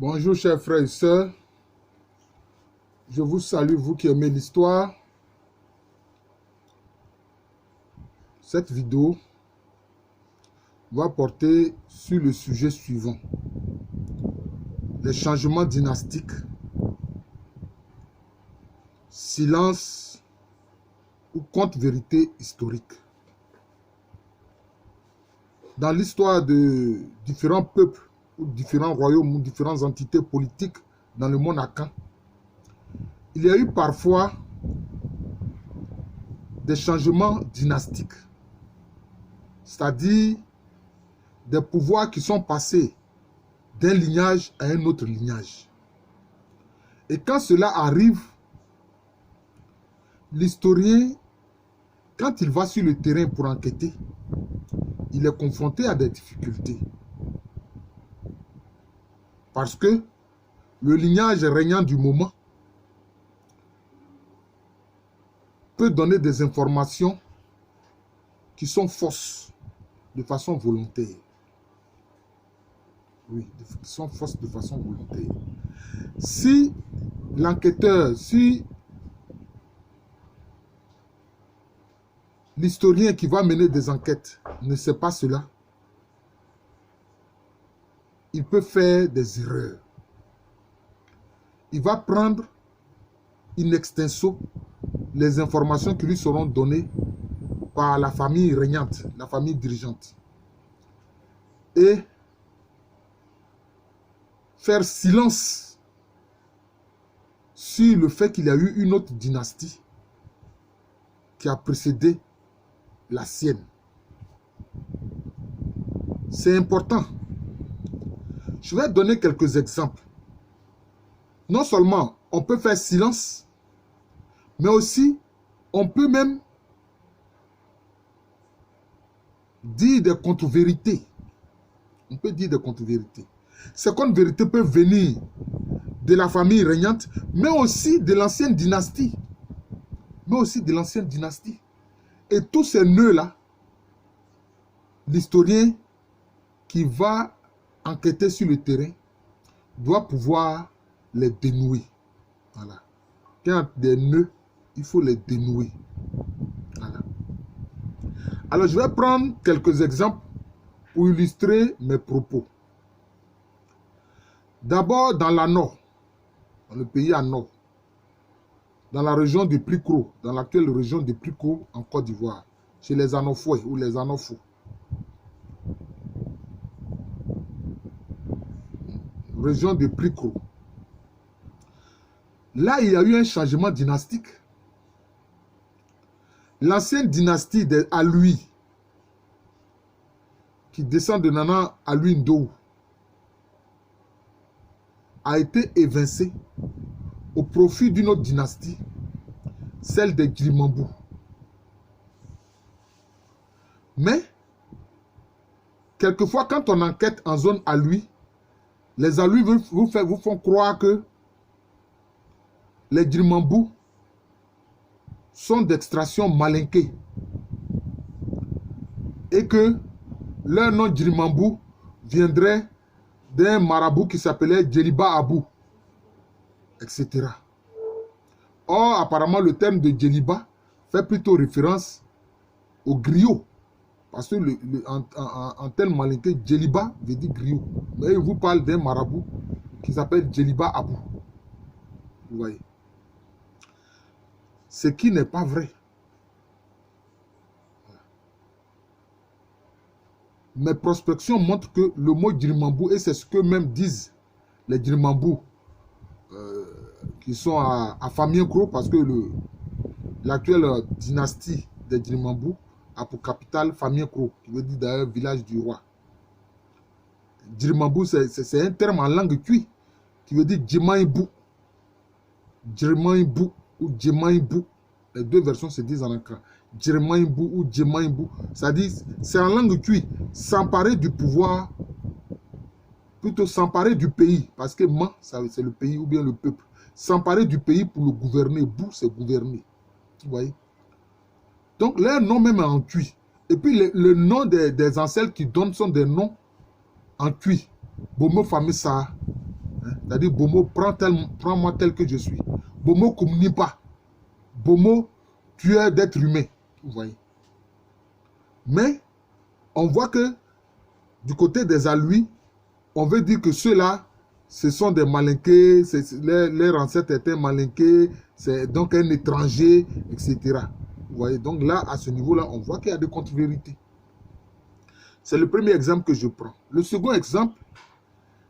Bonjour chers frères et sœurs, je vous salue vous qui aimez l'histoire. Cette vidéo va porter sur le sujet suivant: les changements dynastiques, silence ou contre-vérité historique. Dans l'histoire de différents peuples, ou différents royaumes, ou différentes entités politiques dans le monde Akan, il y a eu parfois des changements dynastiques, c'est-à-dire des pouvoirs qui sont passés d'un lignage à un autre lignage. Et quand cela arrive, l'historien, quand il va sur le terrain pour enquêter, il est confronté à des difficultés. Parce que le lignage régnant du moment peut donner des informations qui sont fausses de façon volontaire. Oui, qui sont fausses de façon volontaire. Si l'enquêteur, si l'historien qui va mener des enquêtes ne sait pas cela, il peut faire des erreurs. Il va prendre in extenso les informations qui lui seront données par la famille régnante, la famille dirigeante, et faire silence sur le fait qu'il y a eu une autre dynastie qui a précédé la sienne. C'est important. Je vais donner quelques exemples. Non seulement on peut faire silence, mais aussi on peut même dire des contre-vérités. On peut dire des contre-vérités. Ces contre-vérités peuvent venir de la famille régnante, mais aussi de l'ancienne dynastie. Et tous ces nœuds-là, l'historien qui va enquêter sur le terrain doit pouvoir les dénouer. Voilà. Quand il y a des nœuds, il faut les dénouer. Voilà. Alors, je vais prendre quelques exemples pour illustrer mes propos. D'abord, dans la Nord, dans le pays à Nord, dans la région de Prikro, dans l'actuelle région de Prikro en Côte d'Ivoire, chez les Anofoué ou les Anofou. Région de Prikro. Là, il y a eu un changement dynastique. L'ancienne dynastie des Alui, qui descend de Nana Alui Ndou, a été évincée au profit d'une autre dynastie, celle des Djirimambou. Mais, quelquefois, quand on enquête en zone Alui, les Alui vous font croire que les Djirimambou sont d'extraction malinké et que leur nom Djirimambou viendrait d'un marabout qui s'appelait Djeliba Abou, etc. Or, apparemment, le terme de Djeliba fait plutôt référence au griot. Parce que en tel malinké, Djeliba veut dire griot. Mais il vous parle d'un marabout qui s'appelle Djeliba Abou. Vous voyez. Ce qui n'est pas vrai. Mes prospections montrent que le mot Djirimambou, et c'est ce que même disent les Djirimambou qui sont à Famienko, parce que l'actuelle dynastie des Djirimambou a pour capitale Famienko, qui veut dire d'ailleurs village du roi. Djirimambou, c'est un terme en langue cui qui veut dire Djimaïbou. Djimaïbou ou Djimaïbou. Les deux versions se disent en ancien. Djimaïbou ou Djimaïbou. C'est-à-dire, c'est en langue cui, s'emparer du pouvoir, plutôt s'emparer du pays, parce que Ma, c'est le pays ou bien le peuple. S'emparer du pays pour le gouverner. Bou, c'est gouverner. Vous voyez? Donc, leur nom même est en cui. Et puis, le nom des ancêtres qui donnent sont des noms en cui. Bomo famille ça. Hein? C'est-à-dire, Bomo, prends-moi tel que je suis. Bomo, communie pas. Bomo, tueur d'être humain. Vous voyez. Mais, on voit que, du côté des Alouis, on veut dire que ceux-là, ce sont des malinqués, leurs ancêtres étaient malinqués, c'est donc un étranger, etc. Vous voyez, donc là, à ce niveau-là, on voit qu'il y a des contre-vérités. C'est le premier exemple que je prends. Le second exemple,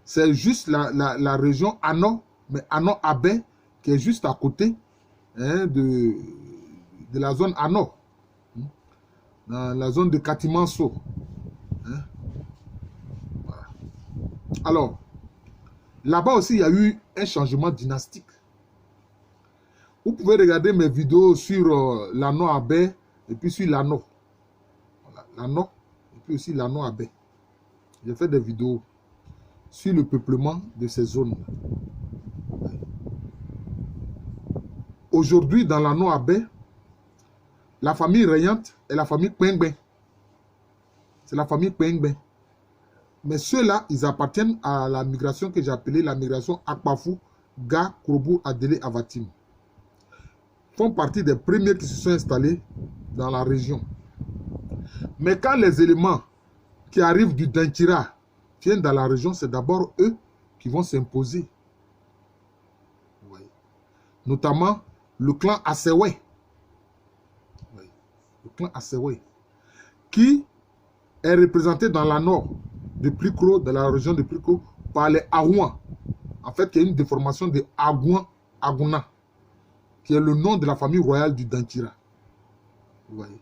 c'est juste la région Ano, mais Ano-Abé, qui est juste à côté hein, de la zone Ano, dans la zone de Katimanso. Hein. Voilà. Alors, là-bas aussi, il y a eu un changement dynastique. Vous pouvez regarder mes vidéos sur l'Ano-Abé et puis sur l'Ano. Voilà, l'Ano et puis aussi l'Ano-Abé. J'ai fait des vidéos sur le peuplement de ces zones. Aujourd'hui, dans l'Ano-Abé, la famille régnante est la famille Pengben. C'est la famille Pengben. Mais ceux-là, ils appartiennent à la migration que j'ai appelée la migration Akpafou, Ga, Krobu, Adele, Avatim. Font partie des premiers qui se sont installés dans la région. Mais quand les éléments qui arrivent du Dankira viennent dans la région, c'est d'abord eux qui vont s'imposer. Oui. Notamment le clan Asewe. Oui. Le clan Asewe. Qui est représenté dans la nord de Prikro, de la région de Prikro, par les Aouan. En fait, il y a une déformation de Agouan, Aguna, qui est le nom de la famille royale du Dankira. Vous voyez.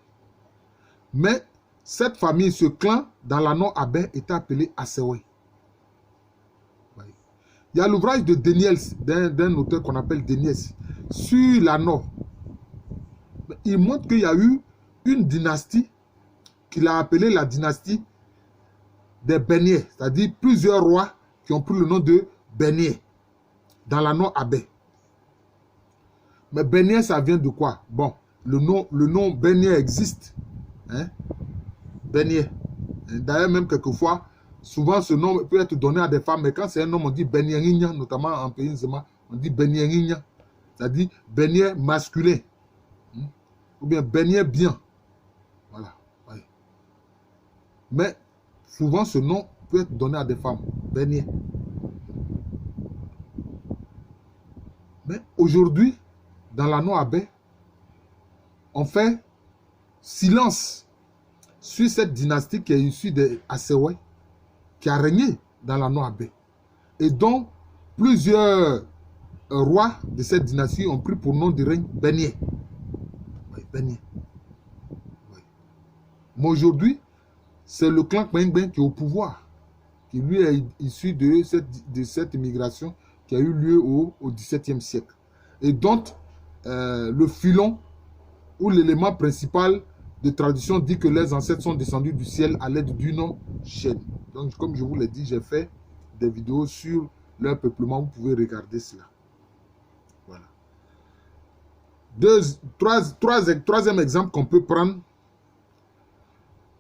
Mais cette famille, ce clan, dans la nord Abé, était appelé Asewe. Il y a l'ouvrage de Deniels, d'un auteur qu'on appelle Deniels, sur la nord. Il montre qu'il y a eu une dynastie qu'il a appelée la dynastie des Béniers, c'est-à-dire plusieurs rois qui ont pris le nom de Béniers dans la nord Abé. Mais Béniers, ça vient de quoi? Bon, le nom Béniers existe. Hein? Béniers. D'ailleurs, même quelquefois, souvent ce nom peut être donné à des femmes, mais quand c'est un homme, on dit Bénierinya, notamment en pays Nzema, on dit Bénierinya, c'est-à-dire Bénier masculin. Ou bien Bénier bien. Voilà. Oui. Mais souvent ce nom peut être donné à des femmes. Bénier. Mais aujourd'hui, dans la Noabé, on fait silence sur cette dynastie qui est issue des Asewe, qui a régné dans la Noabé, et dont plusieurs rois de cette dynastie ont pris pour nom de règne Bénier. Oui, Bénier. Oui. Mais aujourd'hui, c'est le clan Kpengben qui est au pouvoir, qui lui est issu de cette immigration qui a eu lieu au XVIIe siècle. Et dont le filon ou l'élément principal de tradition dit que les ancêtres sont descendus du ciel à l'aide d'une chaîne. Donc, comme je vous l'ai dit, j'ai fait des vidéos sur leur peuplement. Vous pouvez regarder cela. Voilà. Troisième exemple qu'on peut prendre,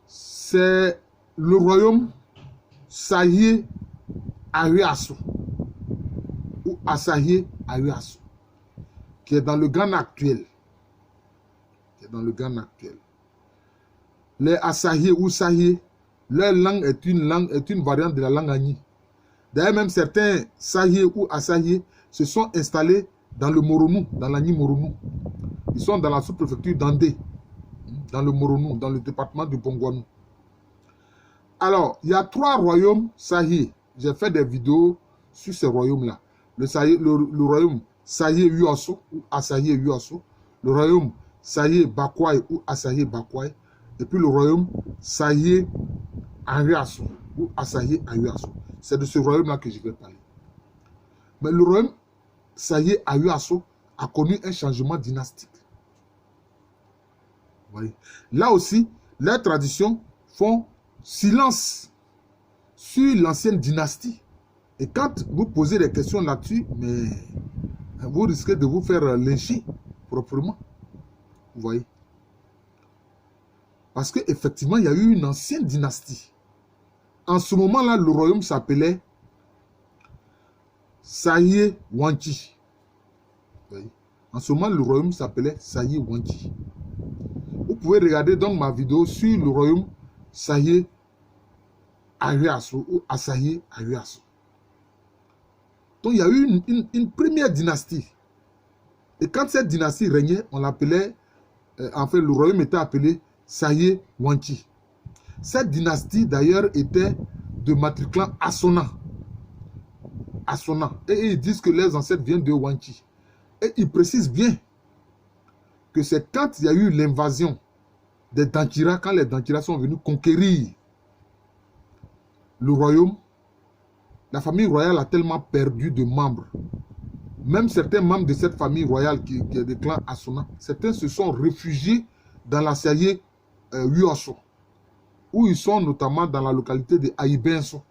c'est le royaume Sahie Ahuasso, ou Asahi Ahuasso, qui est dans le Ghana actuel. Les Asahi ou Sahie, leur langue est une variante de la langue Agni. D'ailleurs, même certains Sahie ou Asahi se sont installés dans le Moronou, dans l'Agni Moronou. Ils sont dans la sous-préfecture d'Andé, dans le Moronou, dans le département du Bongwanou. Alors, il y a 3 royaumes Sahie. J'ai fait des vidéos sur ces royaumes-là. Le royaume Sahie Uasso ou Asahi Uasso, le royaume Sahie Bakwai ou Asahi Bakwai, et puis le royaume Sahie Ahuasso ou Asahi Ahuasso. C'est de ce royaume-là que je vais parler. Mais le royaume Sahie Ahuasso a connu un changement dynastique. Vous voyez. Là aussi, les traditions font silence sur l'ancienne dynastie. Et quand vous posez des questions là-dessus, mais vous risquez de vous faire lyncher proprement. Vous voyez. Parce qu'effectivement, il y a eu une ancienne dynastie. En ce moment-là, le royaume s'appelait Saye Wanchi. En ce moment, le royaume s'appelait Saye Wanchi. Vous pouvez regarder donc ma vidéo sur le royaume Saye Ariaso ou Asaye Ariaso. Donc, il y a eu une première dynastie. Et quand cette dynastie régnait, on l'appelait, en fait, le royaume était appelé Saye Wanchi. Cette dynastie, d'ailleurs, était de matriclan Assona. Assona. Et ils disent que les ancêtres viennent de Wanchi. Et ils précisent bien que c'est quand il y a eu l'invasion des Dankira, quand les Dankira sont venus conquérir le royaume, la famille royale a tellement perdu de membres. Même certains membres de cette famille royale qui est des clans Assona, certains se sont réfugiés dans la Saye Yuoso, où ils sont notamment dans la localité de Aïbenso.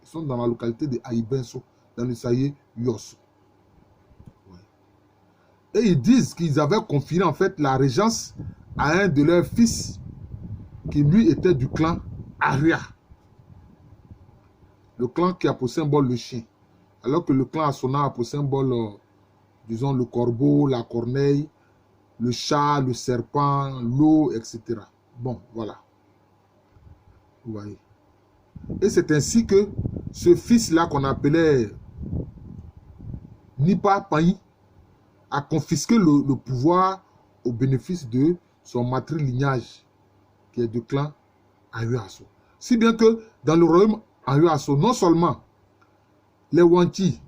Ils sont dans la localité de Aïbenso, dans le Saye Yuoso. Et ils disent qu'ils avaient confié en fait la régence à un de leurs fils qui lui était du clan Aria. Le clan qui a pour symbole le chien. Alors que le clan Assona a pour symbole, disons, le corbeau, la corneille, le chat, le serpent, l'eau, etc. Bon, voilà. Vous voyez. Et c'est ainsi que ce fils-là qu'on appelait Nipa Paï a confisqué le pouvoir au bénéfice de son matrilignage qui est du clan Ayuaso. Si bien que dans le royaume Ayuaso, non seulement les Wanchi,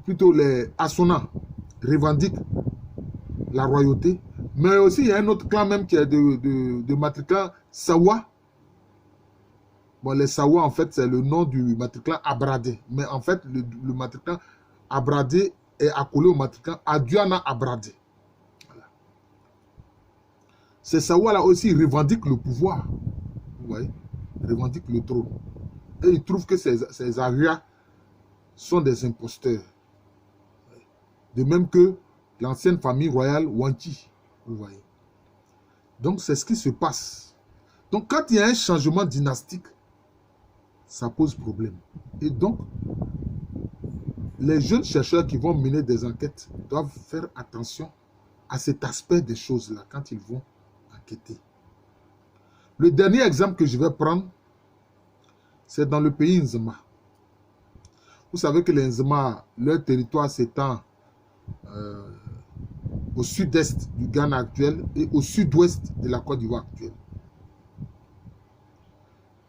plutôt les Assona, revendiquent la royauté, mais aussi il y a un autre clan même qui est de matriclan Sawa. Bon, les Sawa, en fait, c'est le nom du matriclan Abradé. Mais en fait, le matriclan Abradé est accolé au matriclan Aduana Abradé. Voilà. Ces Sawa-là aussi revendiquent le pouvoir. Vous voyez, revendiquent le trône. Et ils trouvent que ces Arias sont des imposteurs. De même que l'ancienne famille royale Wanchi. Vous voyez. Donc, c'est ce qui se passe. Donc, quand il y a un changement dynastique, ça pose problème. Et donc, les jeunes chercheurs qui vont mener des enquêtes doivent faire attention à cet aspect des choses-là quand ils vont enquêter. Le dernier exemple que je vais prendre, c'est dans le pays Nzema. Vous savez que les Nzema, leur territoire s'étend au sud-est du Ghana actuel et au sud-ouest de la Côte d'Ivoire actuelle.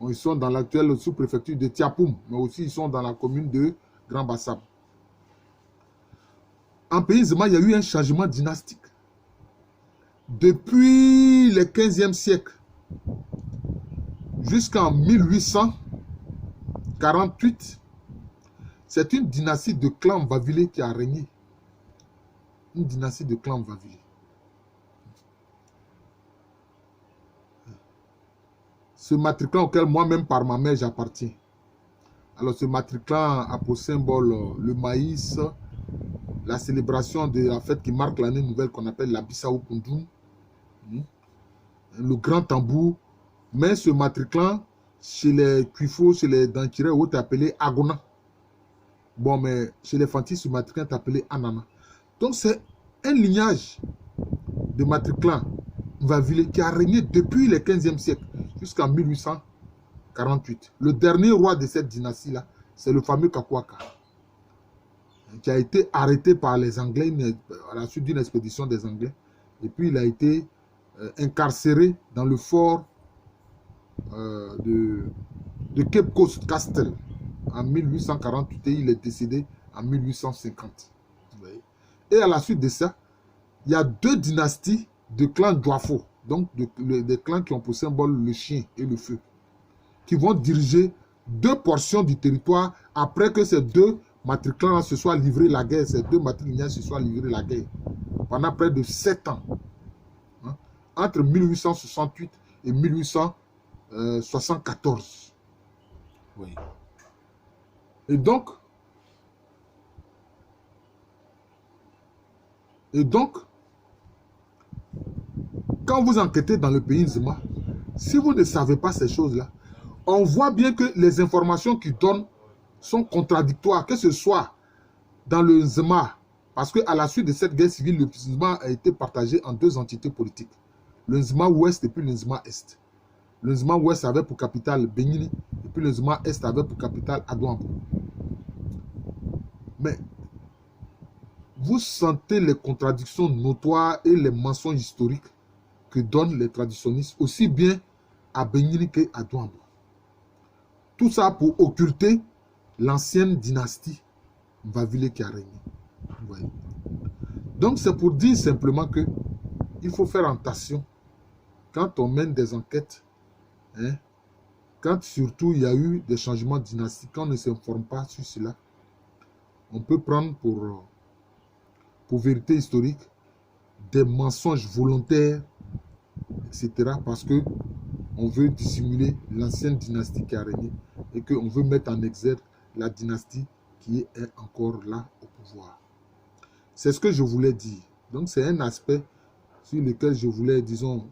Ils sont dans l'actuelle sous-préfecture de Tiapoum, mais aussi ils sont dans la commune de Grand Bassam. En pays Nzema, il y a eu un changement dynastique. Depuis le 15e siècle jusqu'en 1848, c'est une dynastie de clans Mvavile qui a régné. Une dynastie de clans Mvavile. Ce matriclan auquel moi-même par ma mère j'appartiens. Alors ce matriclan a pour symbole le maïs, la célébration de la fête qui marque l'année nouvelle qu'on appelle la Bissau Kundun, le grand tambour. Mais ce matriclan, chez les Kuifo, chez les Dankira, est appelé Agona. Bon, mais chez les Fantis, ce matriclan est appelé Anana. Donc c'est un lignage de matriclan Mvavile qui a régné depuis le 15e siècle jusqu'en 1848. Le dernier roi de cette dynastie-là, c'est le fameux Kakwaka, qui a été arrêté par les Anglais à la suite d'une expédition des Anglais. Et puis il a été incarcéré dans le fort de Cape Coast Castle en 1848 et il est décédé en 1850. Et à la suite de ça, il y a deux dynasties de clans Dwafo, donc des clans qui ont pour symbole le chien et le feu, qui vont diriger deux portions du territoire après que ces deux matriclans se soient livrés la guerre, ces deux matrilignage se soient livrés la guerre pendant près de 7 ans, hein, entre 1868 et 1874. Oui. Et donc, quand vous enquêtez dans le pays Nzema, si vous ne savez pas ces choses-là, on voit bien que les informations qu'ils donnent sont contradictoires, que ce soit dans le Nzema, parce qu'à la suite de cette guerre civile, le Nzema a été partagé en deux entités politiques. Le Nzema ouest et puis le Nzema est. Le Nzema ouest avait pour capitale Benyini et puis le Nzema est avait pour capitale Adouambou. Mais vous sentez les contradictions notoires et les mensonges historiques que donnent les traditionnistes, aussi bien à Benyini qu'à Adouambou. Tout ça pour occulter l'ancienne dynastie Mvavile qui a régné. Vous voyez. Donc c'est pour dire simplement que il faut faire attention quand on mène des enquêtes, hein, quand surtout il y a eu des changements dynastiques, quand on ne s'informe pas sur cela, on peut prendre pour vérité historique des mensonges volontaires, etc. Parce que on veut dissimuler l'ancienne dynastie qui a régné et qu'on veut mettre en exergue la dynastie qui est encore là au pouvoir. C'est ce que je voulais dire. Donc c'est un aspect sur lequel je voulais, disons,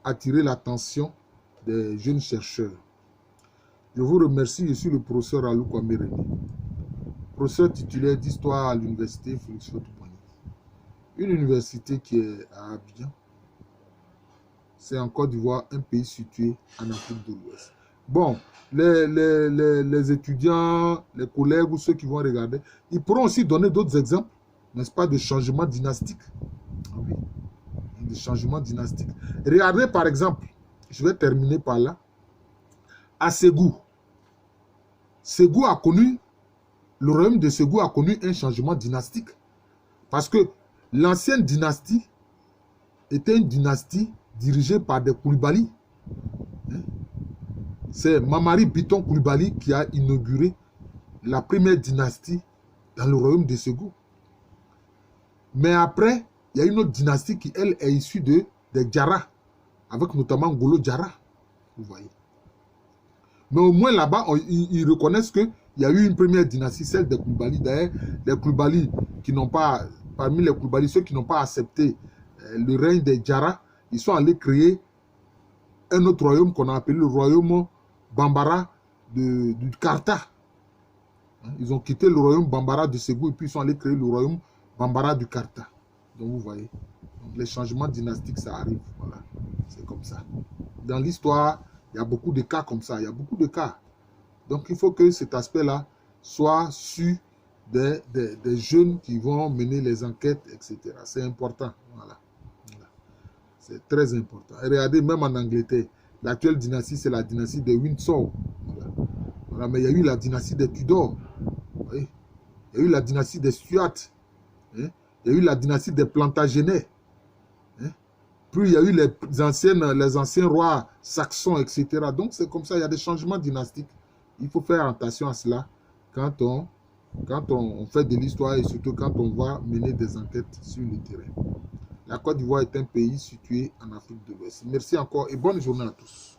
attirer l'attention des jeunes chercheurs. Je vous remercie, je suis le professeur Alou Kwame René, professeur titulaire d'histoire à l'université Félix Houphouët-Boigny. Une université qui est à Abidjan. C'est en Côte d'Ivoire, un pays situé en Afrique de l'Ouest. Bon, les étudiants, les collègues ou ceux qui vont regarder, ils pourront aussi donner d'autres exemples, n'est-ce pas, de changements dynastiques. Ah oui, de changements dynastiques. Regardez par exemple, je vais terminer par là, à Ségou. Ségou a connu, le royaume de Ségou a connu un changement dynastique. Parce que l'ancienne dynastie était une dynastie dirigée par des Koulibaly. C'est Mamari Biton Koulibaly qui a inauguré la première dynastie dans le royaume de Ségou. Mais après, il y a une autre dynastie qui, elle, est issue des Djara, avec notamment Ngolo Djara. Vous voyez. Mais au moins là-bas, ils reconnaissent qu'il y a eu une première dynastie, celle des Koulibaly. D'ailleurs, les Koulibaly qui n'ont pas, parmi les Koulibaly, ceux qui n'ont pas accepté le règne des Djara, ils sont allés créer un autre royaume qu'on a appelé le royaume Bambara du Karta. Ils ont quitté le royaume Bambara de Ségou et puis ils sont allés créer le royaume Bambara du Karta. Donc vous voyez, donc, les changements dynastiques, ça arrive. Voilà, c'est comme ça. Dans l'histoire, il y a beaucoup de cas comme ça. Il y a beaucoup de cas. Donc il faut que cet aspect-là soit su des jeunes qui vont mener les enquêtes, etc. C'est important. Voilà. C'est très important. Et regardez, même en Angleterre, l'actuelle dynastie, c'est la dynastie des Windsor. Voilà. Voilà. Mais il y a eu la dynastie des Tudors. Oui. Il y a eu la dynastie des Stuarts. Hein? Il y a eu la dynastie des Plantagenets. Hein? Puis il y a eu les anciens rois saxons, etc. Donc c'est comme ça, il y a des changements dynastiques. Il faut faire attention à cela quand on fait de l'histoire et surtout quand on va mener des enquêtes sur le terrain. La Côte d'Ivoire est un pays situé en Afrique de l'Ouest. Merci encore et bonne journée à tous.